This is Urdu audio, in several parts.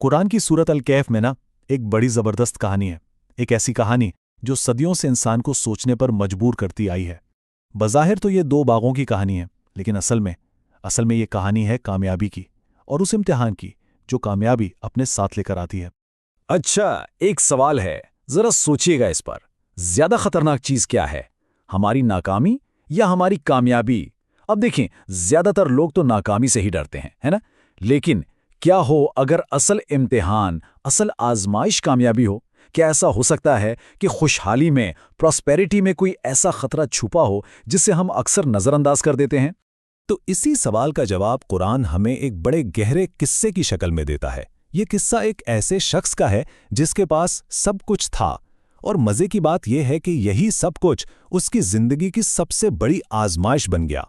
قرآن کی سورت الکہف میں ایک بڑی زبردست کہانی ہے، ایک ایسی کہانی جو صدیوں سے انسان کو سوچنے پر مجبور کرتی آئی ہے۔ بظاہر تو یہ دو باغوں کی کہانی ہے، لیکن اصل میں یہ کہانی ہے کامیابی کی، اور اس امتحان کی جو کامیابی اپنے ساتھ لے کر آتی ہے۔ اچھا، ایک سوال ہے، ذرا سوچیے گا اس پر۔ زیادہ خطرناک چیز کیا ہے، ہماری ناکامی یا ہماری کامیابی؟ اب دیکھیں، زیادہ تر لوگ تو ناکامی سے ہی ڈرتے ہیں، ہے نا؟ لیکن کیا ہو اگر اصل امتحان، اصل آزمائش کامیابی ہو؟ کیا ایسا ہو سکتا ہے کہ خوشحالی میں، پراسپیرٹی میں کوئی ایسا خطرہ چھپا ہو جسے ہم اکثر نظر انداز کر دیتے ہیں؟ تو اسی سوال کا جواب قرآن ہمیں ایک بڑے گہرے قصے کی شکل میں دیتا ہے۔ یہ قصہ ایک ایسے شخص کا ہے جس کے پاس سب کچھ تھا، اور مزے کی بات یہ ہے کہ یہی سب کچھ اس کی زندگی کی سب سے بڑی آزمائش بن گیا۔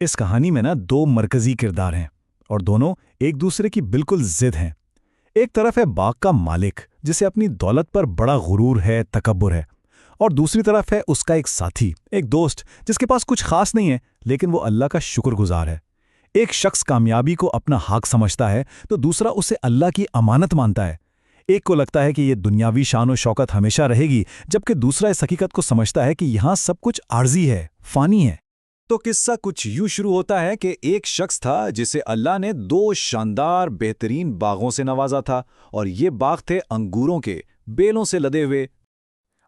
اس کہانی میں دو مرکزی کردار ہیں، اور دونوں ایک دوسرے کی بالکل ضد ہیں۔ ایک طرف ہے باغ کا مالک جسے اپنی دولت پر بڑا غرور ہے، تکبر ہے، اور دوسری طرف ہے اس کا ایک ساتھی، ایک دوست جس کے پاس کچھ خاص نہیں ہے لیکن وہ اللہ کا شکر گزار ہے۔ ایک شخص کامیابی کو اپنا حق سمجھتا ہے تو دوسرا اسے اللہ کی امانت مانتا ہے۔ ایک کو لگتا ہے کہ یہ دنیاوی شان و شوکت ہمیشہ رہے گی، جبکہ دوسرا اس حقیقت کو سمجھتا ہے کہ یہاں سب کچھ عارضی ہے، فانی ہے۔ تو قصہ کچھ یوں شروع ہوتا ہے کہ ایک شخص تھا جسے اللہ نے دو شاندار بہترین باغوں سے نوازا تھا، اور یہ باغ تھے انگوروں کے بیلوں سے لدے ہوئے،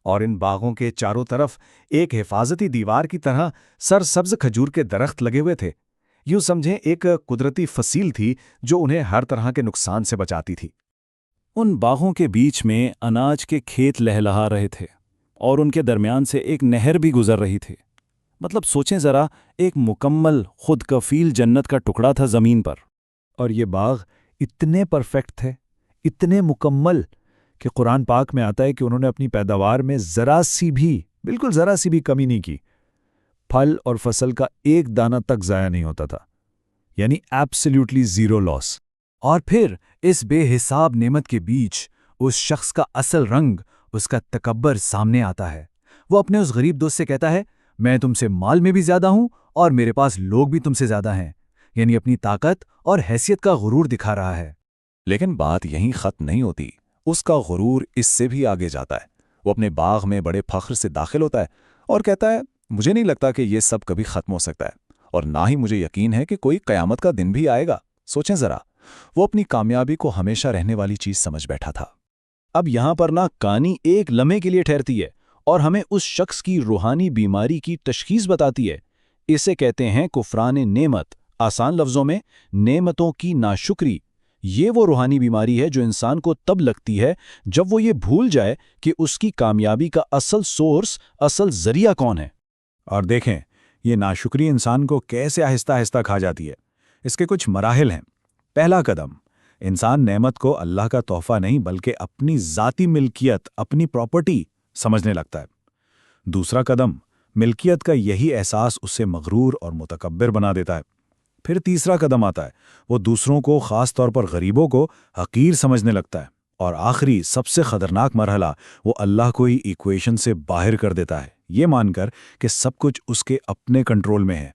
اور ان باغوں کے چاروں طرف ایک حفاظتی دیوار کی طرح سرسبز کھجور کے درخت لگے ہوئے تھے۔ یوں سمجھیں ایک قدرتی فصیل تھی جو انہیں ہر طرح کے نقصان سے بچاتی تھی۔ ان باغوں کے بیچ میں اناج کے کھیت لہلہا رہے تھے، اور ان کے درمیان سے ایک نہر بھی گزر رہی تھی۔ مطلب سوچیں ذرا، ایک مکمل خود کفیل جنت کا ٹکڑا تھا زمین پر۔ اور یہ باغ اتنے پرفیکٹ تھے، اتنے مکمل، کہ قرآن پاک میں آتا ہے کہ انہوں نے اپنی پیداوار میں بالکل ذرا سی بھی کمی نہیں کی۔ پھل اور فصل کا ایک دانہ تک ضائع نہیں ہوتا تھا، یعنی ایبسلیوٹلی زیرو لاس۔ اور پھر اس بے حساب نعمت کے بیچ اس شخص کا اصل رنگ، اس کا تکبر سامنے آتا ہے۔ وہ اپنے اس غریب دوست سے کہتا ہے، میں تم سے مال میں بھی زیادہ ہوں اور میرے پاس لوگ بھی تم سے زیادہ ہیں، یعنی اپنی طاقت اور حیثیت کا غرور دکھا رہا ہے۔ لیکن بات یہیں ختم نہیں ہوتی، اس کا غرور اس سے بھی آگے جاتا ہے۔ وہ اپنے باغ میں بڑے فخر سے داخل ہوتا ہے اور کہتا ہے، مجھے نہیں لگتا کہ یہ سب کبھی ختم ہو سکتا ہے، اور نہ ہی مجھے یقین ہے کہ کوئی قیامت کا دن بھی آئے گا۔ سوچیں ذرا، وہ اپنی کامیابی کو ہمیشہ رہنے والی چیز سمجھ بیٹھا تھا۔ اب یہاں پر کہانی ایک لمحے کے لیے ٹھہرتی ہے اور ہمیں اس شخص کی روحانی بیماری کی تشخیص بتاتی ہے۔ اسے کہتے ہیں کفران نعمت، آسان لفظوں میں نعمتوں کی ناشکری۔ یہ وہ روحانی بیماری ہے جو انسان کو تب لگتی ہے جب وہ یہ بھول جائے کہ اس کی کامیابی کا اصل سورس، اصل ذریعہ کون ہے۔ اور دیکھیں، یہ ناشکری انسان کو کیسے آہستہ آہستہ کھا جاتی ہے۔ اس کے کچھ مراحل ہیں۔ پہلا قدم، انسان نعمت کو اللہ کا تحفہ نہیں بلکہ اپنی ذاتی ملکیت، اپنی پراپرٹی سمجھنے لگتا ہے۔ دوسرا قدم، ملکیت کا یہی احساس اسے مغرور اور متکبر بنا دیتا ہے۔ پھر تیسرا قدم آتا ہے، وہ دوسروں کو، خاص طور پر غریبوں کو، حقیر سمجھنے لگتا ہے۔ اور آخری، سب سے خطرناک مرحلہ، وہ اللہ کو ہی ایکویشن سے باہر کر دیتا ہے، یہ مان کر کہ سب کچھ اس کے اپنے کنٹرول میں ہے۔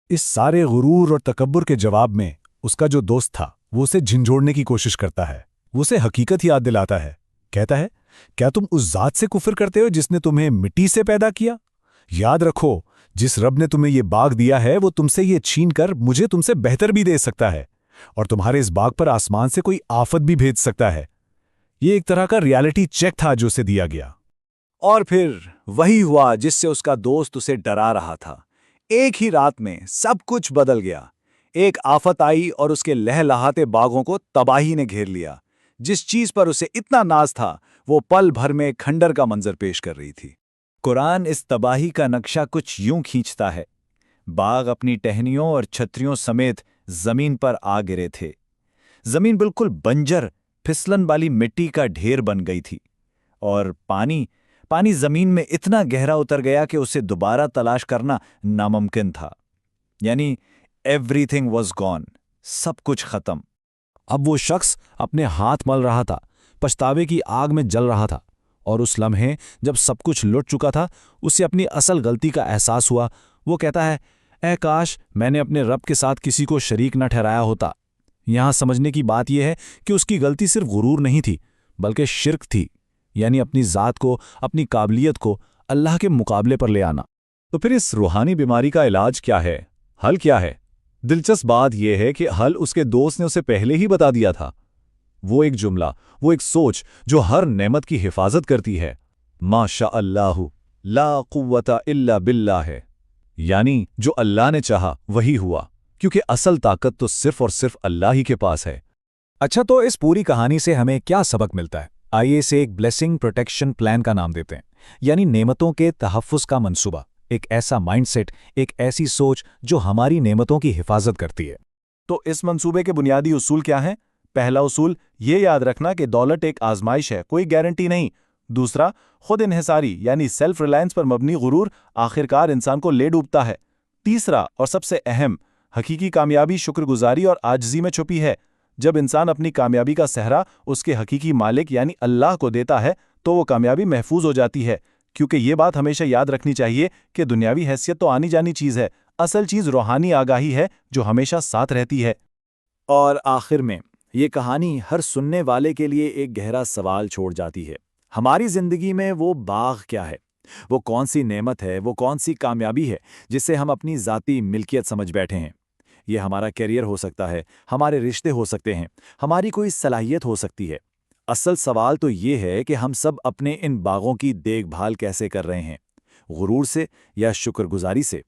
اس سارے غرور اور تکبر کے جواب میں اس کا جو دوست تھا، وہ اسے جھنجھوڑنے کی کوشش کرتا ہے۔ وہ اسے حقیقت یاد دلاتا ہے، کہتا ہے، کیا تم اس ذات سے کفر کرتے ہو جس نے تمہیں مٹی سے پیدا کیا؟ یاد رکھو، جس رب نے تمہیں یہ باغ دیا ہے وہ تم سے یہ چھین کر مجھے تم سے بہتر بھی دے سکتا ہے، اور تمہارے اس باغ پر آسمان سے کوئی آفت بھی بھیج سکتا ہے۔ یہ ایک طرح کا ریالٹی چیک تھا جو اسے دیا گیا۔ اور پھر وہی ہوا جس سے اس کا دوست اسے ڈرا رہا تھا۔ ایک ہی رات میں سب کچھ بدل گیا۔ ایک آفت آئی اور اس کے لہلہاتے باغوں کو تباہی نے گھیر لیا۔ جس چیز پر اسے اتنا ناز تھا، وہ پل بھر میں کھنڈر کا منظر پیش کر رہی تھی۔ قرآن اس تباہی کا نقشہ کچھ یوں کھینچتا ہے۔ باغ اپنی ٹہنیوں اور چھتریوں سمیت زمین پر آ گرے تھے۔ زمین بالکل بنجر، پھسلن والی مٹی کا ڈھیر بن گئی تھی، اور پانی زمین میں اتنا گہرا اتر گیا کہ اسے دوبارہ تلاش کرنا ناممکن تھا۔ یعنی ایوری تھنگ واز گون، سب کچھ ختم۔ اب وہ شخص اپنے ہاتھ مل رہا تھا، پچھتاوے کی آگ میں جل رہا تھا، اور اس لمحے جب سب کچھ لٹ چکا تھا، اسے اپنی اصل غلطی کا احساس ہوا۔ وہ کہتا ہے، اے کاش میں نے اپنے رب کے ساتھ کسی کو شریک نہ ٹھہرایا ہوتا۔ یہاں سمجھنے کی بات یہ ہے کہ اس کی غلطی صرف غرور نہیں تھی بلکہ شرک تھی، یعنی اپنی ذات کو، اپنی قابلیت کو اللہ کے مقابلے پر لے آنا۔ تو پھر اس روحانی بیماری کا علاج کیا ہے؟ حل کیا ہے؟ دلچسپ بات یہ ہے کہ حل اس کے دوست نے اسے پہلے ہی بتا دیا تھا۔ وہ ایک جملہ، وہ ایک سوچ جو ہر نعمت کی حفاظت کرتی ہے، ما شاء اللہ لا قوت الا باللہ ہے، یعنی جو اللہ نے چاہا وہی ہوا، کیونکہ اصل طاقت تو صرف اور صرف اللہ ہی کے پاس ہے۔ اچھا، تو اس پوری کہانی سے ہمیں کیا سبق ملتا ہے؟ آئیے اسے ایک بلیسنگ پروٹیکشن پلان کا نام دیتے ہیں، یعنی نعمتوں کے تحفظ کا منصوبہ، ایک ایسا مائنڈ سیٹ، ایک ایسی سوچ جو ہماری نعمتوں کی حفاظت کرتی ہے۔ تو اس منصوبے کے بنیادی اصول کیا ہیں؟ پہلا اصول یہ یاد رکھنا کہ دولت ایک آزمائش ہے، کوئی گارنٹی نہیں۔ دوسرا، خود انحصاری یعنی سیلف ریلائنس پر مبنی غرور آخرکار انسان کو لے ڈوبتا ہے۔ تیسرا اور سب سے اہم، حقیقی کامیابی شکر گزاری اور عاجزی میں چھپی ہے۔ جب انسان اپنی کامیابی کا سہرا اس کے حقیقی مالک یعنی اللہ کو دیتا ہے تو وہ کامیابی محفوظ ہو جاتی ہے، کیونکہ یہ بات ہمیشہ یاد رکھنی چاہیے کہ دنیاوی حیثیت تو آنی جانی چیز ہے، اصل چیز روحانی آگاہی ہے جو ہمیشہ ساتھ رہتی ہے۔ اور آخر میں یہ کہانی ہر سننے والے کے لیے ایک گہرا سوال چھوڑ جاتی ہے۔ ہماری زندگی میں وہ باغ کیا ہے؟ وہ کون سی نعمت ہے؟ وہ کون سی کامیابی ہے جسے ہم اپنی ذاتی ملکیت سمجھ بیٹھے ہیں؟ یہ ہمارا کیریئر ہو سکتا ہے، ہمارے رشتے ہو سکتے ہیں، ہماری کوئی صلاحیت ہو سکتی ہے۔ اصل سوال تو یہ ہے کہ ہم سب اپنے ان باغوں کی دیکھ بھال کیسے کر رہے ہیں؟ غرور سے یا شکر گزاری سے؟